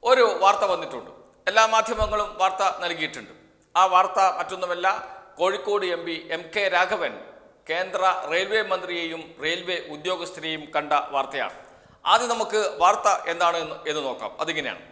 ഒരു വാർത്ത വന്നിട്ടുണ്ട്. എല്ലാ മാധ്യമങ്ങളും വാർത്ത നൽകിയിട്ടുണ്ട്. ആ വാർത്ത മറ്റൊന്നുമല്ല, കോഴിക്കോട് MP MK രാഘവൻ കേന്ദ്ര റെയിൽവേ മന്ത്രിയെയും റെയിൽവേ ഉദ്യോഗസ്ഥരെയും കണ്ട വാർത്തയാണ്. ആദ്യം നമുക്ക് വാർത്ത എന്താണ് എന്ന് നോക്കാം. അതിങ്ങനെയാണ്: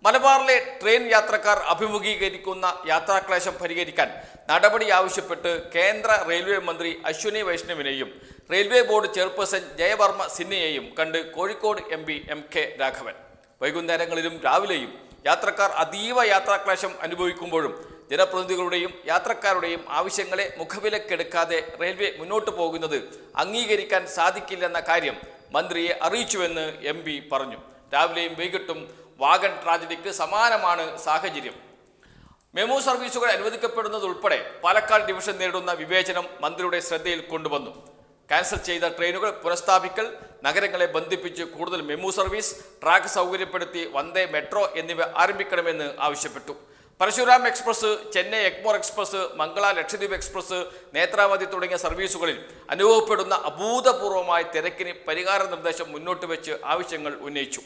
മലബാറിലെ ട്രെയിൻ യാത്രക്കാർ അഭിമുഖീകരിക്കുന്ന യാത്രാക്ലേശം പരിഹരിക്കാൻ നടപടി ആവശ്യപ്പെട്ട് കേന്ദ്ര റെയിൽവേ മന്ത്രി Ashwini വൈഷ്ണവിനെയും railway board chairperson Jayavarma സിൻഹയെയും കണ്ട് കോഴിക്കോട് MP MK രാഘവൻ. വൈകുന്നേരങ്ങളിലും രാവിലെയും യാത്രക്കാർ അതീവ യാത്രാക്ലേശം അനുഭവിക്കുമ്പോഴും ജനപ്രതിനിധികളുടെയും യാത്രക്കാരുടെയും ആവശ്യങ്ങളെ മുഖവിലക്കെടുക്കാതെ റെയിൽവേ മുന്നോട്ട് പോകുന്നത് അംഗീകരിക്കാൻ സാധിക്കില്ലെന്ന കാര്യം മന്ത്രിയെ അറിയിച്ചുവെന്ന് MP പറഞ്ഞു. രാവിലെയും വൈകിട്ടും വാഗൺ ട്രാജഡിക്ക് സമാനമാണ് സാഹചര്യം. മെമു സർവീസുകൾ അനുവദിക്കപ്പെടുന്നതുൾപ്പെടെ പാലക്കാട് ഡിവിഷൻ നേരിടുന്ന വിവേചനം മന്ത്രിയുടെ ശ്രദ്ധയിൽ കൊണ്ടുവന്നു. ക്യാൻസൽ ചെയ്ത ട്രെയിനുകൾ പുനഃസ്ഥാപിക്കൽ, നഗരങ്ങളെ ബന്ധിപ്പിച്ച് കൂടുതൽ മെമു സർവീസ്, ട്രാക്ക് സൗകര്യപ്പെടുത്തി വന്ദേ മെട്രോ എന്നിവ ആരംഭിക്കണമെന്ന് ആവശ്യപ്പെട്ടു. Parasuram express, Chennai Egmore express, Mangala Lakshadweep express, Netravati തുടങ്ങിയ സർവീസുകളിൽ അനുഭവപ്പെടുന്ന അഭൂതപൂർവമായ തിരക്കിന് പരിഹാര നിർദ്ദേശം മുന്നോട്ട് വെച്ച് ആവശ്യങ്ങൾ ഉന്നയിച്ചു.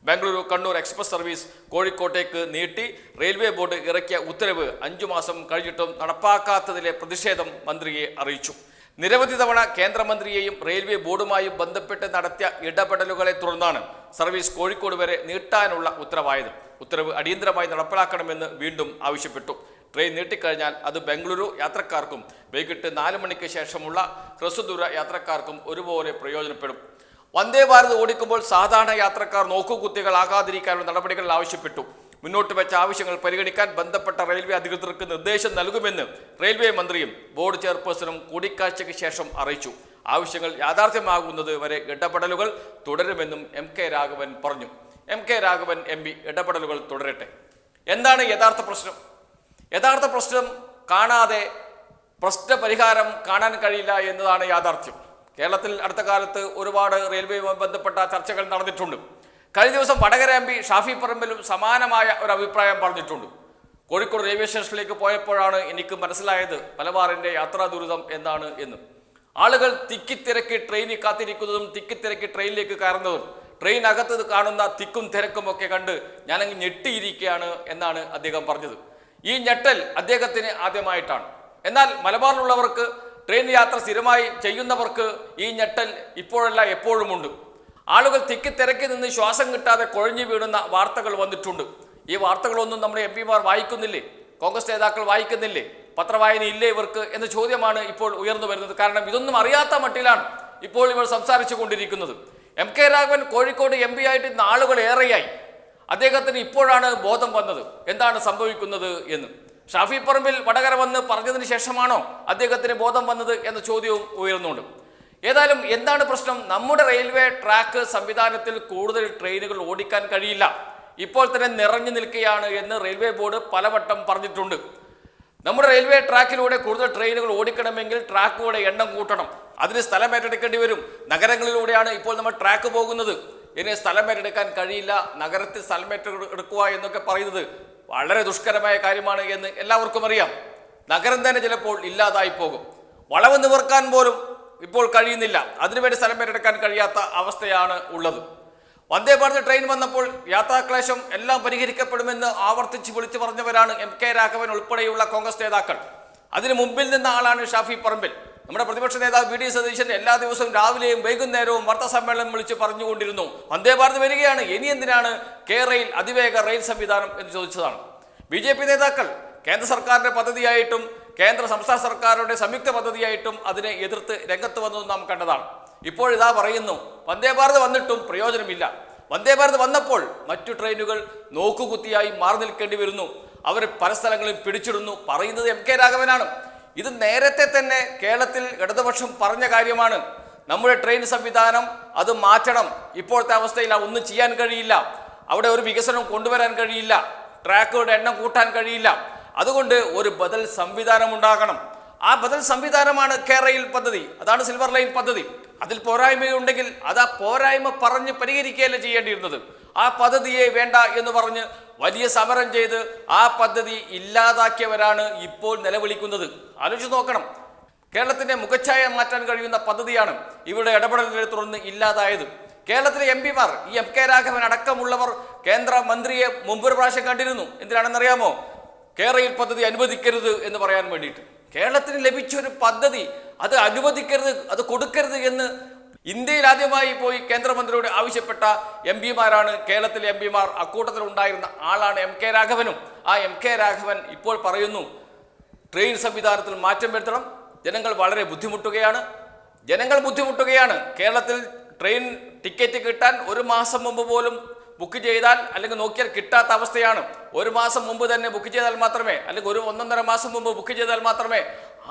ബംഗളൂരു കണ്ണൂർ എക്സ്പ്രസ് സർവീസ് കോഴിക്കോട്ടേക്ക് നീട്ടി റെയിൽവേ ബോർഡ് ഇറക്കിയ ഉത്തരവ് 5 മാസം കഴിഞ്ഞിട്ടും നടപ്പാക്കാത്തതിലെ പ്രതിഷേധം മന്ത്രിയെ അറിയിച്ചു. നിരവധി തവണ കേന്ദ്രമന്ത്രിയെയും റെയിൽവേ ബോർഡുമായും ബന്ധപ്പെട്ട് നടത്തിയ ഇടപെടലുകളെ തുടർന്നാണ് സർവീസ് കോഴിക്കോട് വരെ നീട്ടാനുള്ള ഉത്തരവായത്. ഉത്തരവ് അടിയന്തരമായി നടപ്പിലാക്കണമെന്ന് വീണ്ടും ആവശ്യപ്പെട്ടു. ട്രെയിൻ നീട്ടിക്കഴിഞ്ഞാൽ അത് ബംഗളൂരു യാത്രക്കാർക്കും വൈകിട്ട് 4 മണിക്ക് ശേഷമുള്ള ഹ്രസ്വദൂര യാത്രക്കാർക്കും ഒരുപോലെ പ്രയോജനപ്പെടും. വന്ദേ ഭാരത് ഓടിക്കുമ്പോൾ സാധാരണ യാത്രക്കാർ നോക്കുകുത്തികളാകാതിരിക്കാനുള്ള നടപടികൾ ആവശ്യപ്പെട്ടു. മുന്നോട്ട് വെച്ച ആവശ്യങ്ങൾ പരിഗണിക്കാൻ ബന്ധപ്പെട്ട റെയിൽവേ അധികൃതർക്ക് നിർദ്ദേശം നൽകുമെന്ന് റെയിൽവേ മന്ത്രിയും ബോർഡ് ചെയർപേഴ്സണും കൂടിക്കാഴ്ചയ്ക്ക് ശേഷം അറിയിച്ചു. ആവശ്യങ്ങൾ യാഥാർത്ഥ്യമാകുന്നത് വരെ ഇടപെടലുകൾ തുടരുമെന്നും MK രാഘവൻ പറഞ്ഞു. MK രാഘവൻ MP ഇടപെടലുകൾ തുടരട്ടെ. എന്താണ് യഥാർത്ഥ പ്രശ്നം? യഥാർത്ഥ പ്രശ്നം കാണാതെ പ്രശ്ന പരിഹാരം കാണാൻ കഴിയില്ല എന്നതാണ് യാഥാർത്ഥ്യം. കേരളത്തിൽ അടുത്ത കാലത്ത് ഒരുപാട് റെയിൽവേയുമായി ബന്ധപ്പെട്ട ചർച്ചകൾ നടന്നിട്ടുണ്ട്. കഴിഞ്ഞ ദിവസം വടകര MP ഷാഫി പറമ്പിലും സമാനമായ ഒരു അഭിപ്രായം പറഞ്ഞിട്ടുണ്ട്. കോഴിക്കോട് റെയിൽവേ സ്റ്റേഷനിലേക്ക് പോയപ്പോഴാണ് എനിക്ക് മനസ്സിലായത് മലബാറിൻ്റെ യാത്രാ ദുരിതം എന്താണ് എന്ന്. ആളുകൾ തിക്കിത്തിരക്കി ട്രെയിനിൽ കാത്തിരിക്കുന്നതും തിക്കിത്തിരക്കി ട്രെയിനിലേക്ക് കയറുന്നതും ട്രെയിനകത്ത് കാണുന്ന തിക്കും തിരക്കും ഒക്കെ കണ്ട് ഞാനങ്ങ് ഞെട്ടിയിരിക്കുകയാണ് എന്നാണ് അദ്ദേഹം പറഞ്ഞത്. ഈ ഞെട്ടൽ അദ്ദേഹത്തിന് ആദ്യമായിട്ടാണ്. എന്നാൽ മലബാറിലുള്ളവർക്ക്, ട്രെയിൻ യാത്ര സ്ഥിരമായി ചെയ്യുന്നവർക്ക് ഈ ഞെട്ടൽ ഇപ്പോഴല്ല എപ്പോഴുമുണ്ട്. ആളുകൾ തിക്കിത്തിരക്കി നിന്ന് ശ്വാസം കിട്ടാതെ കുഴഞ്ഞു വീഴുന്ന വാർത്തകൾ വന്നിട്ടുണ്ട്. ഈ വാർത്തകളൊന്നും നമ്മുടെ MP മാർ വായിക്കുന്നില്ലേ? കോൺഗ്രസ് നേതാക്കൾ വായിക്കുന്നില്ലേ? പത്രവായന ഇല്ലേ ഇവർക്ക് എന്ന ചോദ്യമാണ് ഇപ്പോൾ ഉയർന്നു വരുന്നത്. കാരണം ഇതൊന്നും അറിയാത്ത മട്ടിലാണ് ഇപ്പോൾ ഇവർ സംസാരിച്ചു കൊണ്ടിരിക്കുന്നത്. MK രാഘവൻ കോഴിക്കോട് MP ആയിട്ട് നാളുകൾ ഏറെയായി. അദ്ദേഹത്തിന് ഇപ്പോഴാണ് ബോധം വന്നത് എന്താണ് സംഭവിക്കുന്നത് എന്ന്. ഷാഫി പറമ്പിൽ വടകര വന്ന് പറഞ്ഞതിന് ശേഷമാണോ അദ്ദേഹത്തിന് ബോധം വന്നത് എന്ന ചോദ്യവും ഉയർന്നുണ്ട്. ഏതായാലും എന്താണ് പ്രശ്നം? നമ്മുടെ റെയിൽവേ ട്രാക്ക് സംവിധാനത്തിൽ കൂടുതൽ ട്രെയിനുകൾ ഓടിക്കാൻ കഴിയില്ല. ഇപ്പോൾ തന്നെ നിറഞ്ഞു നിൽക്കുകയാണ് എന്ന് റെയിൽവേ ബോർഡ് പലവട്ടം പറഞ്ഞിട്ടുണ്ട്. നമ്മുടെ റെയിൽവേ ട്രാക്കിലൂടെ കൂടുതൽ ട്രെയിനുകൾ ഓടിക്കണമെങ്കിൽ ട്രാക്കുകളുടെ എണ്ണം കൂട്ടണം. അതിന് സ്ഥലം ഏറ്റെടുക്കേണ്ടി വരും. നഗരങ്ങളിലൂടെയാണ് ഇപ്പോൾ നമ്മൾ ട്രാക്ക് പോകുന്നത്. ഇനി സ്ഥലം ഏറ്റെടുക്കാൻ കഴിയില്ല. നഗരത്തിൽ സ്ഥലം ഏറ്റെടുക്കുക എന്നൊക്കെ പറയുന്നത് വളരെ ദുഷ്കരമായ കാര്യമാണ് എന്ന് എല്ലാവർക്കും അറിയാം. നഗരം തന്നെ ചിലപ്പോൾ ഇല്ലാതായി പോകും. വളവ് നിവർക്കാൻ പോലും ഇപ്പോൾ കഴിയുന്നില്ല. അതിനുവേണ്ടി സ്ഥലം ഏറ്റെടുക്കാൻ കഴിയാത്ത അവസ്ഥയാണ് ഉള്ളത്. വന്ദേ ഭാരത് ട്രെയിൻ വന്നപ്പോൾ യാത്രാക്ലേശം എല്ലാം പരിഹരിക്കപ്പെടുമെന്ന് ആവർത്തിച്ച് വിളിച്ചു പറഞ്ഞവരാണ് MK രാഘവൻ ഉൾപ്പെടെയുള്ള കോൺഗ്രസ് നേതാക്കൾ. അതിന് മുമ്പിൽ നിന്ന ആളാണ് ഷാഫി പറമ്പിൽ. നമ്മുടെ പ്രതിപക്ഷ നേതാവ് VD സതീശൻ എല്ലാ ദിവസവും രാവിലെയും വൈകുന്നേരവും വാർത്താസമ്മേളനം വിളിച്ച് പറഞ്ഞുകൊണ്ടിരുന്നു, വന്ദേ ഭാരത് വരികയാണ്, ഇനി എന്തിനാണ് റെയിൽ അതിവേഗ റെയിൽ സംവിധാനം എന്ന് ചോദിച്ചതാണ്. BJP നേതാക്കൾ കേന്ദ്ര സർക്കാരിൻ്റെ പദ്ധതിയായിട്ടും കേന്ദ്ര സംസ്ഥാന സർക്കാരുടെ സംയുക്ത പദ്ധതിയായിട്ടും അതിനെ എതിർത്ത് രംഗത്ത് വന്നത് നാം കണ്ടതാണ്. ഇപ്പോഴിതാ പറയുന്നു വന്ദേ ഭാരത് വന്നിട്ടും പ്രയോജനമില്ല. വന്ദേ ഭാരത് വന്നപ്പോൾ മറ്റു ട്രെയിനുകൾ നോക്കുകുത്തിയായി മാറി നിൽക്കേണ്ടി വരുന്നു. അവർ പല സ്ഥലങ്ങളിൽ പിടിച്ചിടുന്നു. പറയുന്നത് MK രാഘവനാണ്. ഇത് നേരത്തെ തന്നെ കേരളത്തിൽ ഇടതുപക്ഷം പറഞ്ഞ കാര്യമാണ്. നമ്മുടെ ട്രെയിൻ സംവിധാനം അത് മാറ്റണം. ഇപ്പോഴത്തെ അവസ്ഥയിൽ ഒന്നും ചെയ്യാൻ കഴിയില്ല. അവിടെ ഒരു വികസനം കൊണ്ടുവരാൻ കഴിയില്ല. ട്രാക്കുകളുടെ എണ്ണം കൂട്ടാൻ കഴിയില്ല. അതുകൊണ്ട് ഒരു ബദൽ സംവിധാനം ഉണ്ടാകണം. ആ ബദൽ സംവിധാനമാണ് റെയിൽ പദ്ധതി. അതാണ് സിൽവർ ലൈൻ പദ്ധതി. അതിൽ പോരായ്മയുണ്ടെങ്കിൽ അത് ആ പോരായ്മ പറഞ്ഞ് പരിഹരിക്കുകയല്ല ചെയ്യേണ്ടിയിരുന്നത്. ആ പദ്ധതിയെ വേണ്ട എന്ന് പറഞ്ഞ് വലിയ സമരം ചെയ്ത് ആ പദ്ധതി ഇല്ലാതാക്കിയവരാണ് ഇപ്പോൾ നിലവിളിക്കുന്നത്. ആലോചിച്ച് നോക്കണം. കേരളത്തിന്റെ മുഖച്ഛായ മാറ്റാൻ കഴിയുന്ന പദ്ധതിയാണ് ഇവരുടെ ഇടപെടലുകളെ തുടർന്ന് ഇല്ലാതായത്. കേരളത്തിലെ MP മാർ ഈ MK രാഘവൻ അടക്കമുള്ളവർ കേന്ദ്ര മന്ത്രിയെ മുമ്പൊരു പ്രാവശ്യം കണ്ടിരുന്നു. എന്തിനാണെന്നറിയാമോ? കേരയിൽ പദ്ധതി അനുവദിക്കരുത് എന്ന് പറയാൻ വേണ്ടിയിട്ട്. കേരളത്തിന് ലഭിച്ചൊരു പദ്ധതി അത് അനുവദിക്കരുത്, അത് കൊടുക്കരുത് എന്ന് ഇന്ത്യയിൽ ആദ്യമായി പോയി കേന്ദ്രമന്ത്രിയോട് ആവശ്യപ്പെട്ട MP മാരാണ് കേരളത്തിലെ MP മാർ. അക്കൂട്ടത്തിൽ ഉണ്ടായിരുന്ന ആളാണ് MK രാഘവനും. ആ MK രാഘവൻ ഇപ്പോൾ പറയുന്നു ട്രെയിൻ സംവിധാനത്തിൽ മാറ്റം വരുത്തണം, ജനങ്ങൾ വളരെ ബുദ്ധിമുട്ടുകയാണ്. കേരളത്തിൽ ട്രെയിൻ ടിക്കറ്റ് കിട്ടാൻ ഒരു മാസം മുമ്പ് പോലും ബുക്ക് ചെയ്താൽ അല്ലെങ്കിൽ നോക്കിയാൽ കിട്ടാത്ത അവസ്ഥയാണ്. ഒരു മാസം മുമ്പ് തന്നെ ബുക്ക് ചെയ്താൽ മാത്രമേ, അല്ലെങ്കിൽ ഒരു 1.5 മാസം മുമ്പ് ബുക്ക് ചെയ്താൽ മാത്രമേ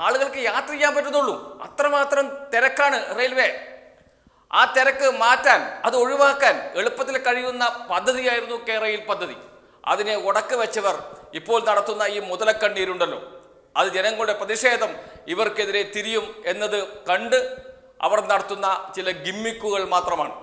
ആളുകൾക്ക് യാത്ര ചെയ്യാൻ പറ്റുന്നുള്ളൂ. അത്രമാത്രം തിരക്കാണ് റെയിൽവേ. ആ തിരക്ക് മാറ്റാൻ, അത് ഒഴിവാക്കാൻ എളുപ്പത്തിൽ കഴിയുന്ന പദ്ധതിയായിരുന്നു കേരയിൽ പദ്ധതി. അതിനെ ഉടക്ക് വെച്ചവർ ഇപ്പോൾ നടത്തുന്ന ഈ മുതലക്കണ്ണീരുണ്ടല്ലോ, അത് ജനങ്ങളുടെ പ്രതിഷേധം ഇവർക്കെതിരെ തിരിയും എന്നത് കണ്ട് അവർ നടത്തുന്ന ചില ഗിമ്മിക്കുകൾ മാത്രമാണ്.